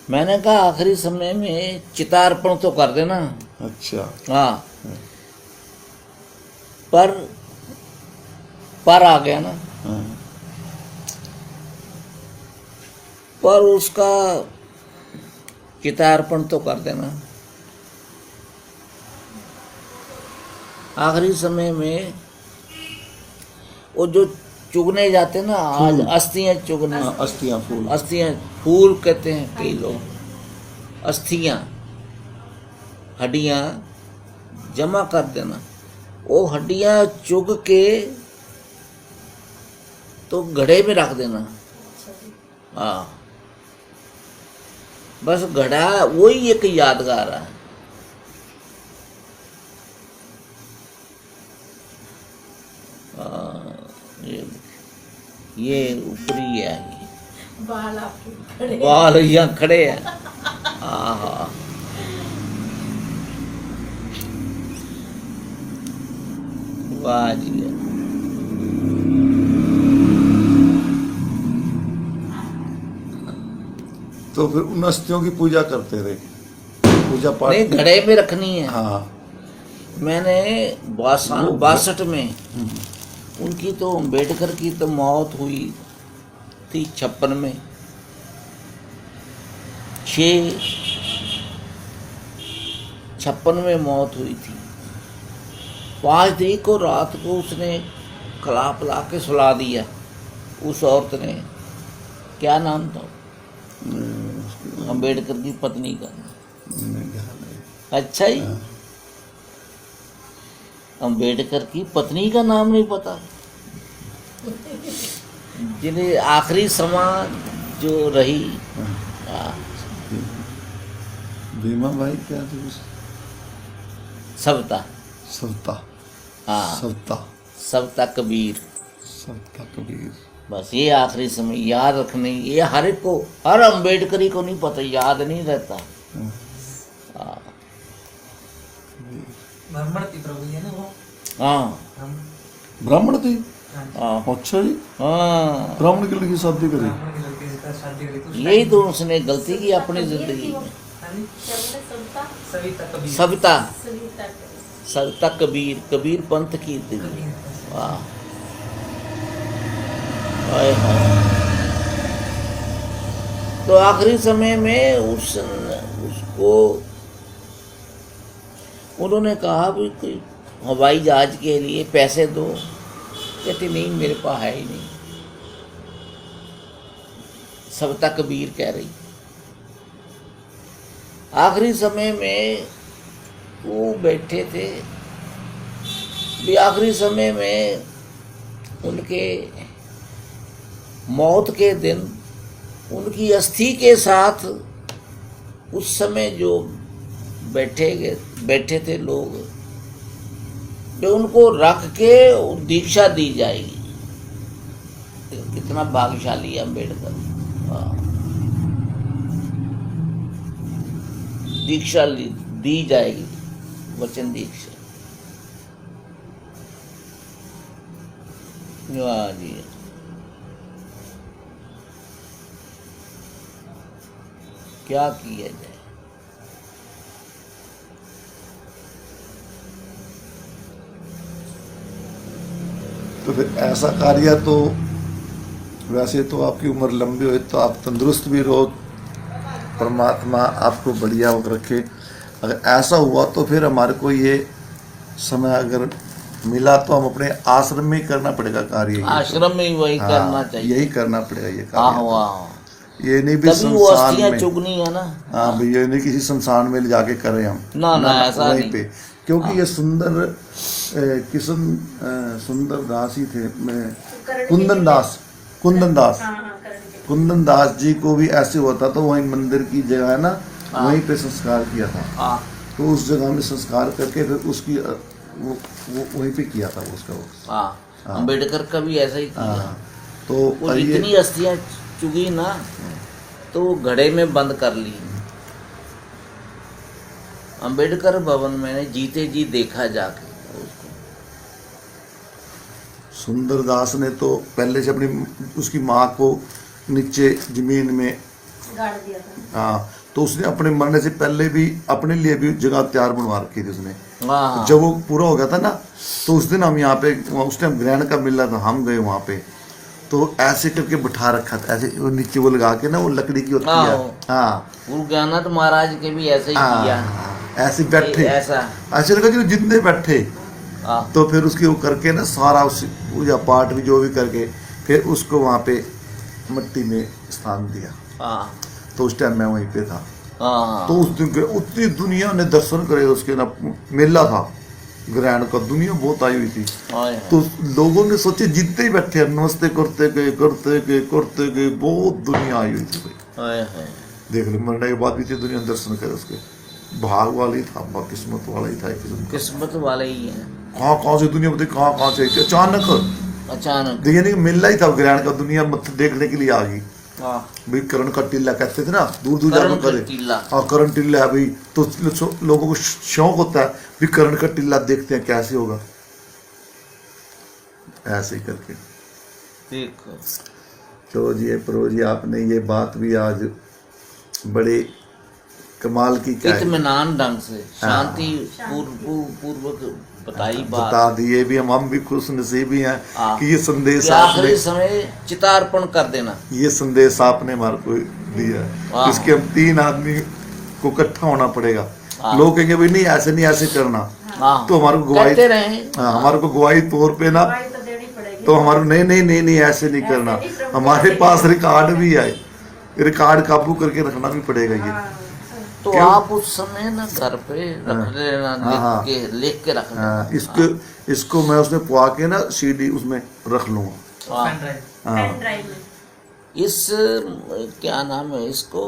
मैंने कहा आखिरी समय में चितार्पण तो कर देना। अच्छा। हाँ, पर आ गया ना, हाँ। पर उसका चितार्पण तो कर देना। आखिरी समय में वो जो चुगने जाते ना, आज अस्थियां चुगने, हाँ, अस्थियां फूल। अस्थियां फूल कहते हैं कई लोग, अस्थियां हड्डियां जमा कर देना। वो हड्डियां चुग के तो घड़े में रख देना। हाँ, बस घड़ा वही एक यादगार है। ये ऊपरी है, बाल आपके खड़े बाल यहाँ खड़े हैं। हाँ, वाह जी। तो फिर उन अस्थियों की पूजा करते रहे, पूजा पाठ नहीं, की? घड़े में रखनी है। हाँ। मैंने वो 62 में उनकी तो अम्बेडकर की तो मौत हुई थी 56 में, 56 में मौत हुई थी। 5 तारीख को रात को उसने खिला पिला के सुला दिया, उस औरत ने। क्या नाम था अम्बेडकर की पत्नी का? नहीं, ध्यान नहीं। अच्छा ही, अम्बेडकर की पत्नी का नाम नहीं पता, जिन्हें आखिरी समय जो रही। हाँ, भीमा भाई क्या थी? सविता। सविता। हाँ, सविता। सविता कबीर। सविता कबीर। बस ये आखिरी समय याद रखने, ये हर एक को, हर अम्बेडकरी को नहीं पता, याद नहीं रहता। हाँ, ब्राह्मण थी प्रभु जी ना वो। हाँ, ब्राह्मण थी? हाँ, अच्छा जी। हाँ, ब्राह्मण की लड़की शादी करी? ब्राह्मण की लड़की से शादी करी तो यही तो उसने गलती की अपनी जिंदगी में। सविता कबीर। सविता, सविता कबीर। सविता कबीर, कबीर पंथ की थी। वाह, हाय हाय। तो आखिरी समय में उसको उन्होंने कहा भी कोई हवाई जहाज के लिए पैसे दो। कहती नहीं, मेरे पास है ही नहीं। सविता कबीर कह रही। आखिरी समय में वो बैठे थे भी, आखिरी समय में उनके मौत के दिन उनकी अस्थि के साथ उस समय जो बैठे थे लोग, जो उनको रख के दीक्षा दी जाएगी। कितना भाग्यशाली है अम्बेडकर। दीक्षा दी जाएगी, वचन दीक्षा। वाह जी। क्या किया जाए। तो फिर ऐसा कार्य तो, वैसे तो आपकी उम्र लंबी हो तो आप तंदुरुस्त भी रहो, परमात्मा आपको बढ़िया रखे। अगर ऐसा हुआ तो फिर हमारे को ये समय अगर मिला तो हम अपने आश्रम में ही करना पड़ेगा कार्य। आश्रम में ही वही हाँ, करना चाहिए, यही करना पड़ेगा ये हाँ कार्य। वाह, ये नहीं भी तभी वो संस्थान अस्थियां में, चुगनी है ना। हाँ भैया, ये नहीं किसी संस्थान में ले जाके करें हम, ना ना, ऐसा वहीं नहीं। पे, क्योंकि ये सुंदर किशन सुंदर दास ही थे, कुंदन दास, कुंदन दास, कुंदन दास जी को भी ऐसे हुआ था। तो वहीं मंदिर की जगह है ना, वहीं पे संस्कार किया था। हाँ, तो उस जगह में संस्कार करके फिर उसकी वो वहीं पे किया था उसका वो। हाँ, अम्बेडकर का भी ऐसा ही किया। हाँ, तो वो ये इतनी अस्थियां चुगी ना, तो वो घड़े में बंद कर ली। अम्बेडकर भवन मैंने जीते जी देखा जाके उसको। सुंदरदास ने तो पहले से अपनी उसकी माँ को नीचे जमीन में गाड़ दिया था। हाँ, तो उसने अपने मरने से पहले भी अपने लिए भी जगह तैयार बनवा रखी थी उसने। हाँ जब वो पूरा हो गया था ना, तो उस दिन हम यहाँ पे, उस टाइम ग्रहण का मिल रहा था, हम गए वहाँ पे, तो ऐसे करके बिठा रखा था, ऐसे वो नीचे वो लगा के ना, वो लकड़ी की होती है। हाँ। हाँ गुरु ज्ञाननाथ महाराज के भी ऐसे ही किया। हाँ, ऐसे बैठे, ऐसा। ऐसे लगा कि जितने बैठे, हाँ तो फिर उसकी वो करके ना सारा उस पूजा पाठ भी जो भी करके, फिर उसको वहाँ पे मिट्टी में स्थान दिया। हाँ तो उस टाइम मैं वहीं पे था। हाँ। तो उस दिन के उतनी दुनिया ने दर्शन करे, उसके ना मेला था ग्रहण का, दुनिया बहुत आई हुई थी। हाय हाय। तो लोगों ने सोचे जितने ही बैठे हैं, नमस्ते करते गए करते गए करते गए, बहुत दुनिया आई हुई थी भाई। हाय हाय। देख लो, मरने के बाद भी इतनी दुनिया दर्शन करे उसके, भाग वाली था, किस्मत वाला ही था एक किस्म का। किस्मत वाले ही है। कहाँ से दुनिया बताइए, कहाँ से आई थी अचानक। अचानक। देखिए नहीं, मेला ही था ग्रहण का, दुनिया मत देखने के लिए आ गई हाँ भाई। करण का टीला कहते थे ना, दूर दूर करण जाकर का करे। टीला। हाँ, करण टीला है भाई, तो लोगों को शौक होता है भी करण का टीला देखते हैं कैसे होगा, ऐसे ही करके। देखो चलो जी, ये प्रो जी, आपने ये बात भी आज बड़े कमाल की क्या है, इत्मीनान ढंग से शांति पूर्वक बताई बात। बता दिए भी, हम भी खुश नसीबी हैं हाँ। कि ये संदेश कि आपने, आखिरी समय चितार्पण कर देना। ये संदेश आपने हमारे को दिया हाँ। है। इसके हम 3 आदमी को इकट्ठा होना पड़ेगा। हाँ। लोग कहेंगे भाई नहीं ऐसे करना, हाँ तो हमारे को गवाही, कहते रहे। हाँ, हमारे को गवाही तौर पे ना, दवाई तो देनी पड़ेगी। तो हमारे नहीं ऐसे नहीं करना। नहीं, प्रभु, हमारे ऐसे पास नहीं। रिकॉर्ड भी है, रिकॉर्ड काबू करके रखना भी पड़ेगा ये। हाँ, तो क्यों? आप उस समय ना घर पे रख लेना, हाँ। लिख के रख लेना। हाँ, इसको मैं उसमें पुआ के ना सीडी उसमें रख लूंगा। हाँ। Pen drive. हाँ, पेन ड्राइव में। इस क्या नाम है इसको,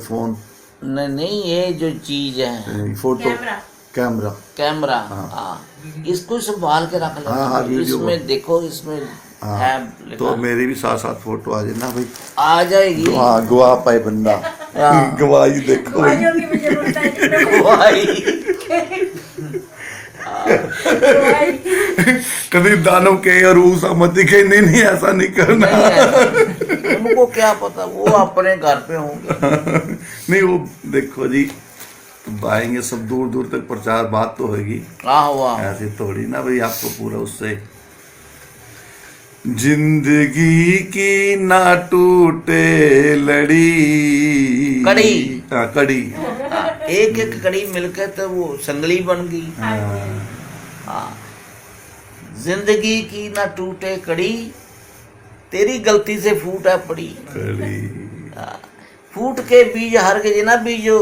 फोन, नहीं ये जो चीज है फोटो, कैमरा। कैमरा। कैमरा। हाँ। हाँ इसको संभाल के रख लेना। हाँ, वीडियो इसमें देखो, इसमें हाँ, है तो लिखा। मेरी भी साथ साथ फोटो आ जाए ना भाई। आ जाएगी। हाँ, गवाह पाए बंदा। हाँ। गवाही देखो भाई। दवाइयों की भी जरूरत है। भाई दवाई। कभी दानव के और ऊसा मती के, नहीं ऐसा नहीं करना। उनको क्या पता, वो अपने घर पे होंगे। नहीं, वो देखो जी, आएंगे सब दूर दूर तक प्रचार, बात तो होगी, वाह ऐसे थोड़ी ना भाई आपको पूरा उससे। जिंदगी की ना टूटे लड़ी, कड़ी। हाँ, कड़ी। एक एक कड़ी मिलकर तो वो संगली बन गई। हाँ, जिंदगी की ना टूटे कड़ी, तेरी गलती से फूटा पड़ी। कड़ी। हाँ, फूट के बीज हर के ना बीजो,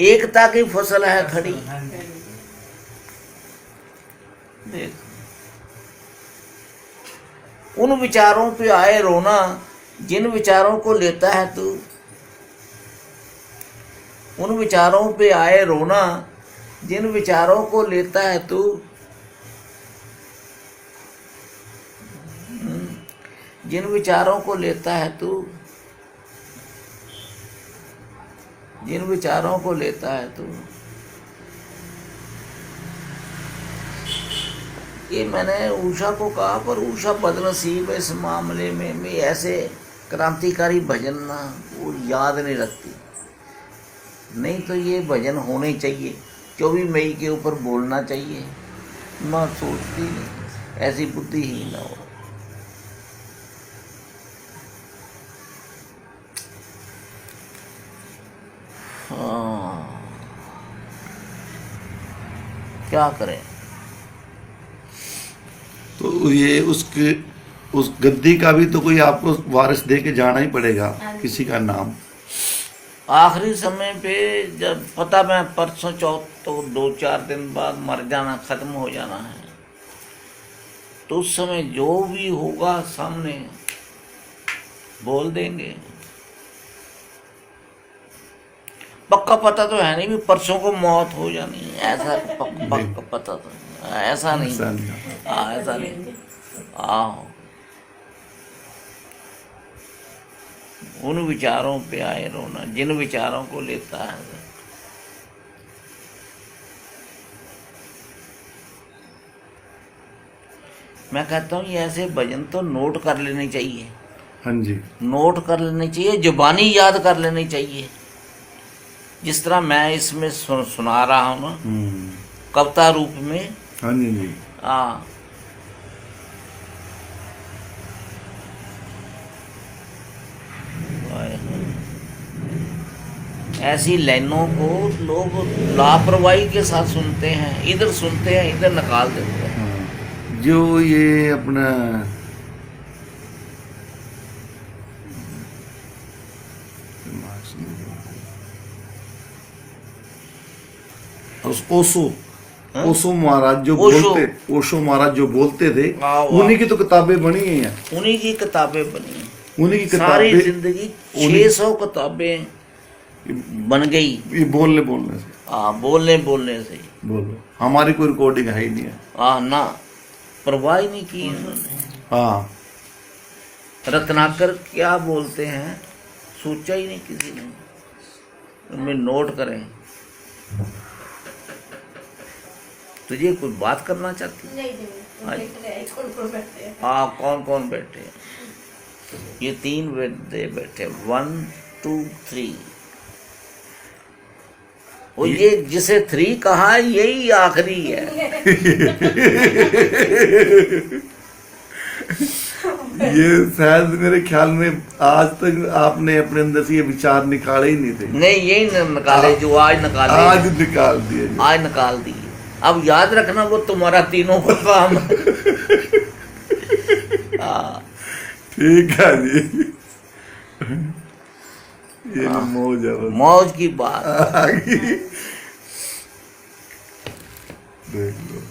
एकता की फसल है खड़ी। देख, उन विचारों पे आए रोना, जिन विचारों को लेता है तू। उन विचारों पे आए रोना, जिन विचारों को लेता है तू। जिन विचारों को लेता है तू, जिन विचारों को लेता है तू। ये मैंने उषा को कहा, पर उषा बदनसीब है इस मामले में। मैं ऐसे क्रांतिकारी भजन ना वो याद नहीं रखती, नहीं तो ये भजन होने चाहिए। 24 मई के ऊपर बोलना चाहिए, मैं सोचती नहीं, ऐसी बुद्धि ही ना हो। हाँ, क्या करें। तो ये उसके उस गद्दी का भी तो कोई आपको वारिस दे के जाना ही पड़ेगा, किसी का नाम। आखिरी समय पे जब पता मैं परसों चौथ, तो 2-4 दिन बाद मर जाना, खत्म हो जाना है, तो उस समय जो भी होगा सामने बोल देंगे। पक्का पता तो है नहीं भी परसों को मौत हो जानी है, ऐसा पक्का पता तो ऐसा नहीं। ऐसा नहीं। हाँ, ऐसा नहीं। आओ, उन विचारों पे आए रोना, जिन विचारों को लेता है। मैं कहता हूँ ये ऐसे भजन तो नोट कर लेने चाहिए। हाँ जी। नोट कर लेनी चाहिए, जुबानी याद कर लेनी चाहिए। जिस तरह मैं इसमें सुना रहा हूँ ना कविता रूप में। हाँ जी जी। हाँ, ऐसी लाइनों को लोग लापरवाही के साथ सुनते हैं, इधर सुनते हैं इधर निकाल देते हैं। हाँ। जो ये अपना ओशो, हाँ? ओशो महाराज जो ओशो। बोलते, ओशो महाराज जो बोलते थे, वाह, वाह। उन्हीं की तो किताबें बनी हैं, उन्हीं की किताबें बनी, उन्हीं की सारी किताबें। जिंदगी 600 किताबें बन गई। ये बोलने बोलने से, हाँ, बोलने बोलने से। बोलो हमारी कोई रिकॉर्डिंग है ही नहीं है। हाँ ना, परवाह ही नहीं की उन्होंने। हाँ रत्नाकर क्या बोलते हैं सोचा ही नहीं किसी ने। उनमें नोट करें। तुझे कोई बात करना चाहती? नहीं नहीं, वो देख रहे हैं कौन बैठे हैं। हाँ, कौन कौन बैठे हैं? ये 3 बंदे बैठे, 1 2 3। और ये जिसे 3 कहा है यही आखिरी है। ये शायद मेरे ख्याल में आज तक आपने अपने अंदर से ये विचार निकाले ही नहीं थे। नहीं, यही निकाले जो आज निकाले। आज निकाल दिए जी। आज निकाल दिए। अब याद रखना वो तुम्हारा तीनों का काम है। हाँ, ठीक है जी। ये मौज है बस। मौज की बात। देख लो।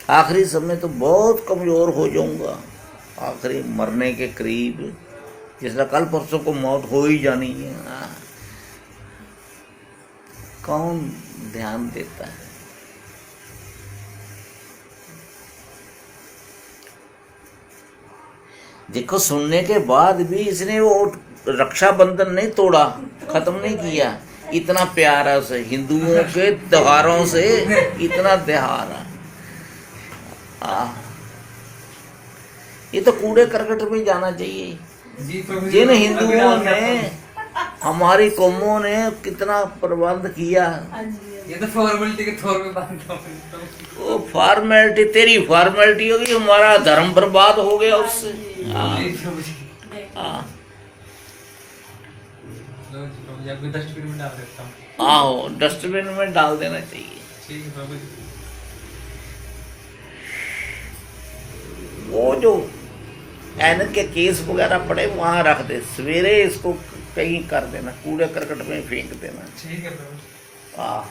आखिरी समय तो बहुत कमजोर हो जाऊंगा, आखिरी मरने के करीब, जिसका कल परसों को मौत हो ही जानी है। हाँ। कौन ध्यान देता है? देखो, सुनने के बाद भी इसने वो रक्षाबंधन नहीं तोड़ा, खत्म नहीं किया। इतना प्यार है उसे, हिंदुओं के त्योहारों से इतना त्योहार है। ये तो कूड़े करकट में जाना चाहिए। जी प्रभु जी, जिन अभी हिंदुओं आप क्या ने, हमारी कौमों ने कितना प्रबंध किया। हाँ जी, ये तो फॉर्मेलिटी के तौर पे बांधता हूँ। वो फॉर्मेलिटी, तेरी फॉर्मेलिटी होगी, हमारा धर्म बर्बाद हो गया उससे। हाँ, जी प्रभु जी, हाँ, लो जी प्रभु जी, अभी डस्टबिन में डाल देता हूँ। आओ, डस्टबिन में डाल देना चाहिए। ठीक है प्रभु जी। वो जो एनक के केस वगैरह पड़े वहां रख दे, सवेरे इसको कहीं कर देना, कूड़े करकट में फेंक देना। ठीक है प्रभु जी। हाँ,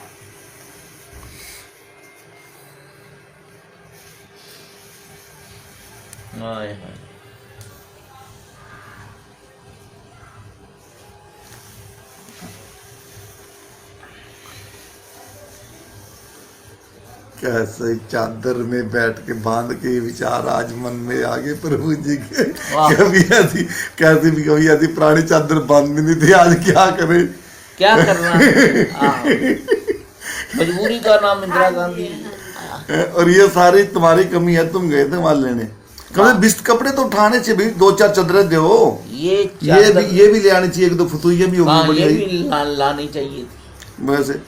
हाय हाय। कैसे चादर में बैठ के बांध के ये विचार आज मन में आ गए प्रभु जी के। वाह। कभी ऐसी कैसी भी कभी ऐसी पुरानी चादर बांधनी नहीं थी, आज क्या करें। क्या करना? हाँ, मजबूरी का नाम इंदिरा गांधी। और ये सारी तुम्हारी कमी है, तुम गए थे वहां लेने। कभी बिस्ट कपड़े तो उठाने चाहिए भाई, 2-4 चादरें दो। ये ये भी ले आनी चाहिए, एक दो फतुइया भी हाँ, होगी ये बढ़िया। भी लानी चाहिए थी। वैसे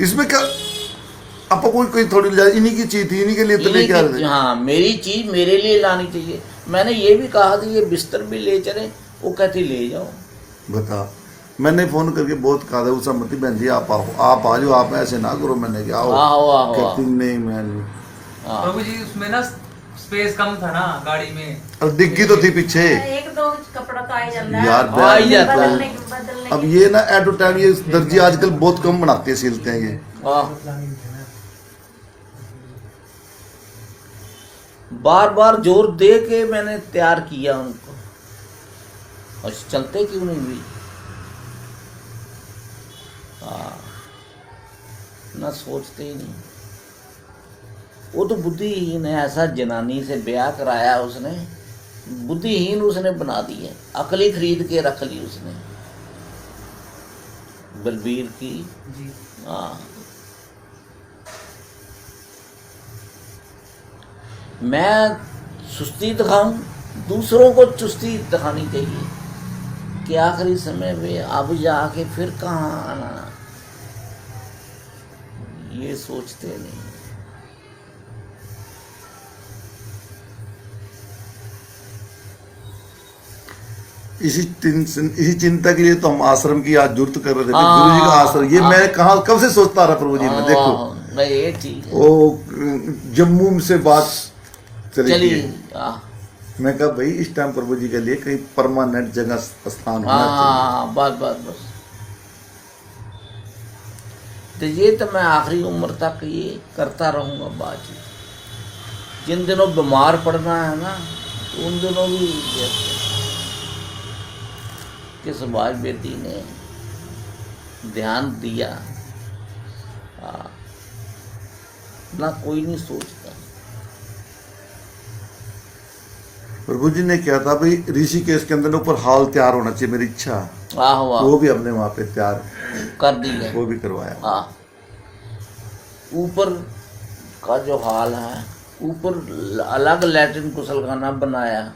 इसमें क्या आपको कोई थोड़ी इन्हीं की चीज थी, इन्हीं के लिए तो लेके आ रहे थे। हाँ, मेरी चीज मेरे लिए लानी चाहिए। मैंने ये भी कहा था ये बिस्तर भी ले चले, वो कहती ले जाओ। बता, मैंने फोन करके बहुत कहा था उस सम्मति बहन जी आप आओ, आप आ जाओ, आप ऐसे ना करो। मैंने कहा आओ, आओ। कहती नहीं मैं नहीं। हाँ, प्रभु जी उसमें ना स्पेस कम था ना गाड़ी में। अब डिग्गी तो थी पीछे एक दो कपड़ा तो आ ही जाता है। यार, आ ही जाता है। बदलने अब ये ना एट टाइम ये दर्जी आजकल बहुत कम बनाते हैं, सिलते हैं ये। हाँ। बार बार जोर दे के मैंने तैयार किया उनको, और चलते क्यों नहीं हुई? ना सोचते ही नहीं। वो तो बुद्धिहीन है, ऐसा जनानी से ब्याह कराया उसने, बुद्धिहीन उसने बना दी है। अकली खरीद के रख ली उसने बलबीर की। जी हाँ, मैं सुस्ती दिखाऊं, दूसरों को चुस्ती दिखानी चाहिए कि आखिरी समय में अब जाके फिर कहाँ आना, ये सोचते नहीं। इसी चिंता के लिए तो हम आश्रम की आज जरूरत कर रहे थे, हाँ, गुरु जी का आश्रम। ये हाँ। मैं कहाँ कब से सोचता रहा प्रभु जी, मैं देखो हाँ, नहीं ये ठीक है। वो जम्मू से बात चली चलिए गई। मैं कहा भाई इस टाइम प्रभु जी के लिए कहीं परमानेंट जगह स्थान होना चाहिए। हाँ, बस तो ये तो मैं आखिरी उम्र तक ये करता रहूँगा बातचीत। जिन दिनों बीमार पड़ना है ना, तो उन दिनों भी जैसे कि सुभाष बेदी ने ध्यान दिया, ना कोई नहीं सोचता। प्रभु जी ने क्या था भाई, ऋषिकेश के अंदर ऊपर हॉल तैयार होना चाहिए, मेरी इच्छा। आहो आहो, वो भी हमने वहाँ पे तैयार कर दिया। वो भी करवाया। हाँ, ऊपर का जो हाल है, ऊपर अलग लैट्रिन गुसलखाना बनाया,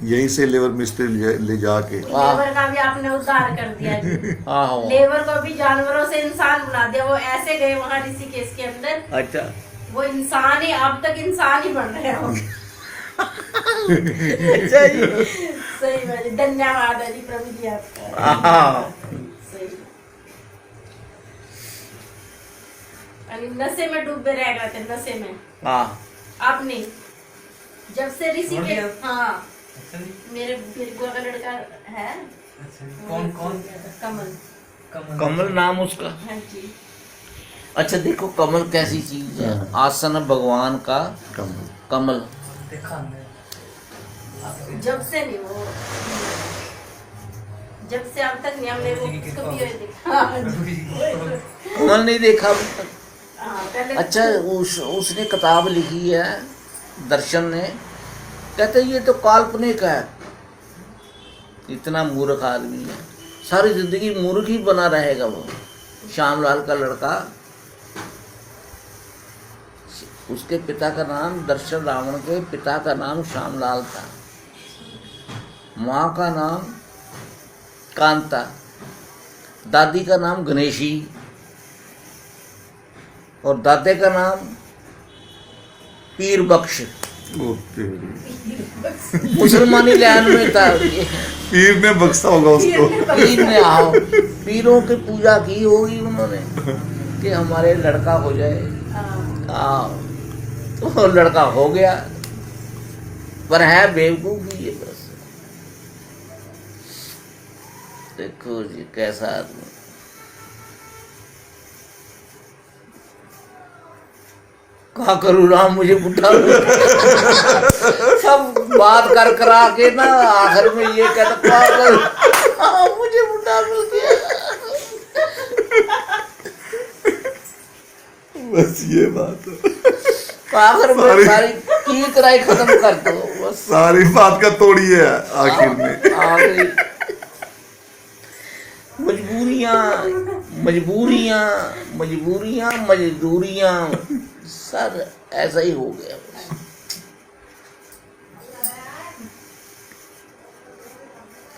यहीं से लेबर मिस्त्री ले जाके लेबर का भी आपने उद्धार कर दिया जी। आहो। लेबर को भी जानवरों से इंसान बना दिया। वो ऐसे गए वहाँ ऋषिकेश के अंदर, अच्छा, वो इंसान ही, अब तक इंसान ही बन रहे हो। अच्छा जी। सही बात है, धन्यवाद है जी प्रभु जी आपका। हाँ, सही। अरे नशे में डूबे रह गए थे, नशे में। हाँ, आपने जब से छोड़ ऋषिकेश, दिया? हाँ, अच्छा जी। मेरे बिरगुआ का लड़का है। अच्छा जी। कौन कौन? कमल। कमल नाम उसका। हाँ जी। अच्छा देखो, कमल कैसी चीज है, आसन भगवान का कमल। कमल। देखा हमने। जब से नहीं वो, जब से अब तक नहीं हमने वो उसको भी देखा। हाँ जी। कमल नहीं देखा अभी तक। हाँ, पहले अच्छा, उसने किताब लिखी है, दर्शन ने, कहते ये तो काल्पनिक है। इतना मूर्ख आदमी है, सारी जिंदगी मूर्ख ही बना रहेगा वो। श्यामलाल का लड़का, उसके पिता का नाम, दर्शन रावण के पिता का नाम श्यामलाल था, माँ का नाम कांता, दादी का नाम गणेशी और दादे का नाम पीर बख्श। मुसलमानी लाइन में था ये। पीर ने बख्शा होगा उसको। पीर ने, आओ, पीरों की पूजा की होगी उन्होंने कि हमारे लड़का हो जाए। आओ, तो लड़का हो गया, पर है बेवकूफ़ी ये बस। देखो जी कैसा आदमी। क्या करूँ राम, मुझे बुढ़ा सब बात कर करा के ना आखिर में ये कहता पागल, मुझे बुढ़ा मिल गया। बस ये बात है, आखिर में सारी की कराई खत्म कर दो बस। सारी बात का तोड़िए आखिर में। आखिरी मजबूरियां मजबूरियां मजबूरियां मजदूरियां, सर ऐसा ही हो गया बस।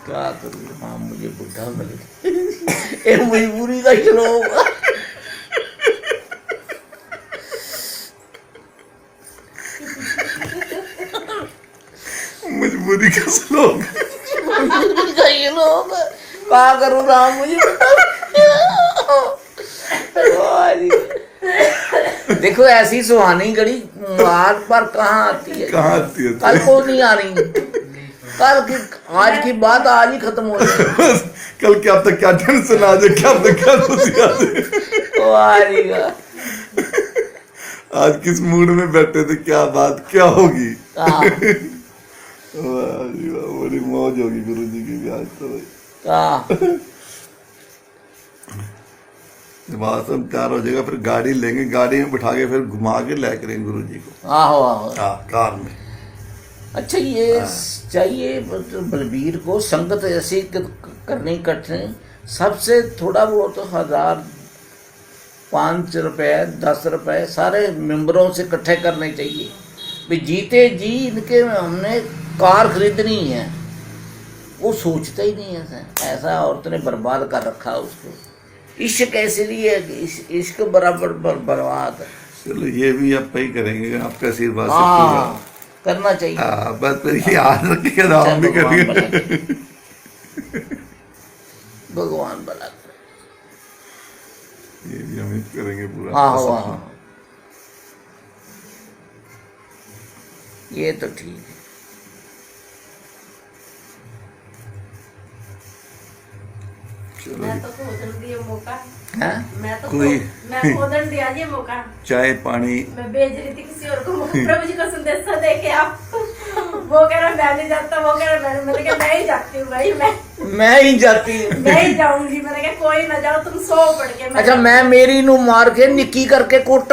क्या करूँ, हाँ मुझे बुढ़ा मिल गया। ये मजबूरी का चलो होगा। मजबूरी का श्लोक। मजबूरी का ये लोग क्या करूँ राम, मुझे बुढ़ा मिल गया। देखो ऐसी सुहानी घड़ी आज पर कहाँ आती है, कहाँ आती है? कल को नहीं आ रही। कल की, आज की बात आज ही खत्म हो जाए। कल क्या तक क्या टेंशन आ जाए, क्या तक क्या खुशी आ जाए। तो आएगा। आज किस मूड में बैठे थे, क्या बात क्या होगी। हाँ, वाह जी वाह, बड़ी मौज होगी गुरुजी की भी आज तो भाई। हाँ, जब आश्रम तैयार हो जाएगा फिर गाड़ी लेंगे, गाड़ी में बिठा के फिर घुमा के ले करेंगे गुरुजी को। आहो आहो। हाँ, कार में। अच्छा ये चाहिए बलबीर को संगत ऐसी करनी कठिन, सबसे थोड़ा बहुत तो 1000 5 रुपए 10 रुपए सारे मेंबरों से इकट्ठे करने चाहिए। भी जीते जी इनके हमने कार खरीदनी है, वो सोचता ही नहीं है। ऐसा औरत ने बर्बाद कर रखा उसको। इश्क कैसे लिए, इश्क बराबर बर्बाद है। चलो ये भी आप ही करेंगे, आपका आशीर्वाद से हाँ पूरा। करना चाहिए। हाँ, बस फिर ये याद रखिएगा, तो हम भी भगवान करेंगे। भला करे। भगवान भला करे। ये भी हम ही करेंगे पूरा। हाँ आपका हाँ सपना। हाँ। ये तो ठीक है। चलो मैं तो खोदन दिया मौका, हैं? मैं खोदन दिया ये मौका। चाय पानी। मैं भेज रही थी किसी और को, प्रभु जी का संदेशा देके आप। वो कह रहा मैं नहीं जाता, वो कह रहा मैंने कहा मैं ही जाती हूँ भाई, मैं ही जाती हूँ। मैं ही जाऊंगी। मैंने कहा कोई ना जाओ, तुम सो पड़ के। अच्छा मैं मेरी नू मार के निक्की करके कुट,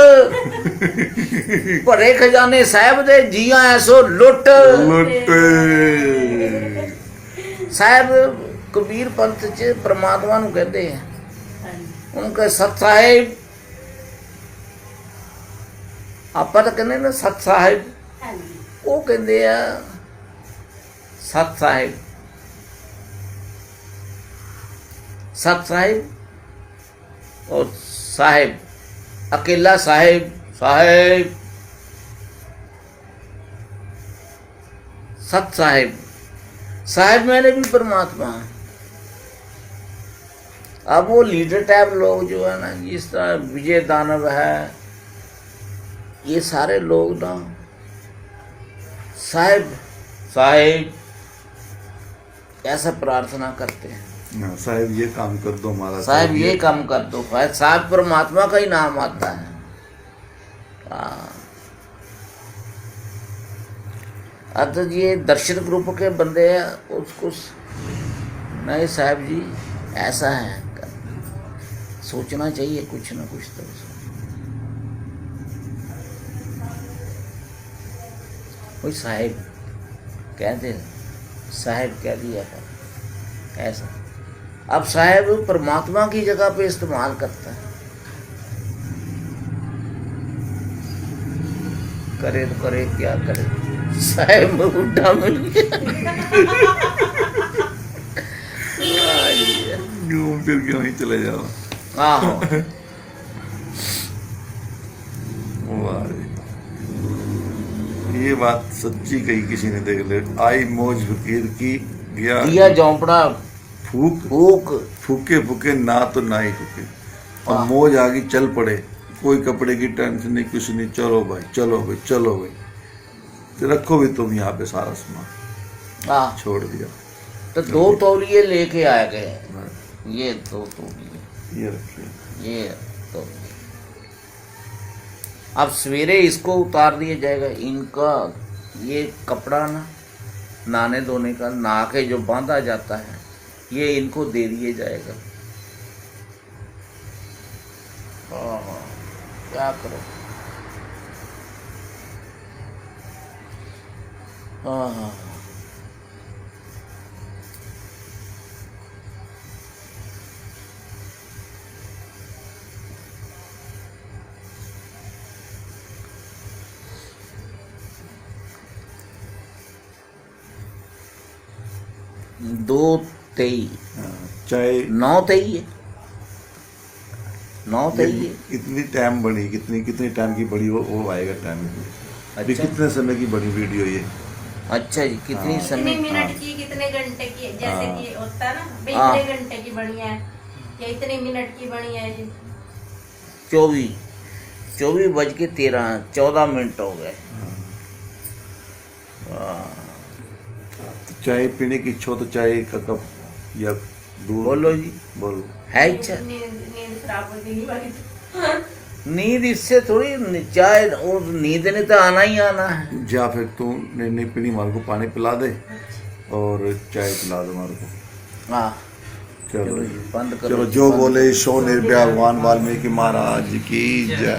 भरे खजाने साहब दे जिया ऐसो लुट। साहब कबीर पंथ च परमात्मा नू कहते हैं, उनके सत साहिब। ਆਪਾਂ ਤਾਂ ਕਹਿੰਦੇ ਨੇ ਸਤ ਸਾਹਿਬ, ਉਹ ਕਹਿੰਦੇ ਆ ਸਤ ਸਾਹਿਬ। सत साहिब और साहिब, अकेला साहिब, साहिब सत साहिब। साहिब मैंने भी परमात्मा। अब वो लीडर टाइप लोग जो है ना, जिस तरह विजय दानव है, ये सारे लोग ना साहिब साहिब ऐसा प्रार्थना करते हैं। साहब ये काम कर दो हमारा, साहब ये काम कर दो। साहब परमात्मा का ही नाम आता है। तो ये दर्शन ग्रुप के बंदे हैं, उसको नहीं साहब जी ऐसा है, सोचना चाहिए कुछ ना कुछ तो। कोई साहिब कहते, साहिब कह दिया था ऐसा। अब साहब परमात्मा की जगह पे इस्तेमाल करता है। करे तो करे क्या करे, साहब बुढ़ा मिल गया। घूम फिर के वहीं चले जाओ। आहो वाह रे। ये बात सच्ची कही किसी ने, देख ले। आई मौज फकीर की गया दिया झोंपड़ा फूक फूक, फूके फूके ना तो ना ही फूके, और मौज आ गई चल पड़े। कोई कपड़े की टेंशन नहीं, कुछ नहीं। चलो भाई चलो भाई चलो भाई, तो रखो भी तुम यहाँ पे सारा सामान छोड़ दिया। तो 2 तौलिए लेके आ गए। ये 2 तौलिए, ये रखिए। ये तो अब सवेरे इसको उतार दिया जाएगा। इनका ये कपड़ा ना नहाने धोने का, नहा के जो बांधा जाता है, ये इनको दे दिया जाएगा। क्या करो। हाँ दो 23 चाहे 9-23 है, 9-23 है। कितनी टाइम बनी, कितनी टाइम की बड़ी वो आएगा टाइम। अभी अच्छा। कितने समय की बड़ी वीडियो ये? अच्छा जी, कितनी कितने समय? मिनट की, कितने घंटे की, जैसे कि होता है ना भाई, हाँ। इतने घंटे की बनी है या इतने मिनट की बनी है ये। 24 बज के 14 मिनट हो गए। चाय पीने की इच्छा हो तो चाय का कप या दूध। बोलो जी, बोलो। है इच्छा? नींद खराब हो गई हमारी। नींद इससे थोड़ी, चाहे और नींद ने तो आना ही आना है। या फिर तू नहीं पीनी, हमारे को पानी पिला दे और चाय पिला दे हमारे को। हाँ चलो जी, बंद करो। चलो, जो बोले सो निर्भया। भगवान वाल्मीकि महाराज की जय।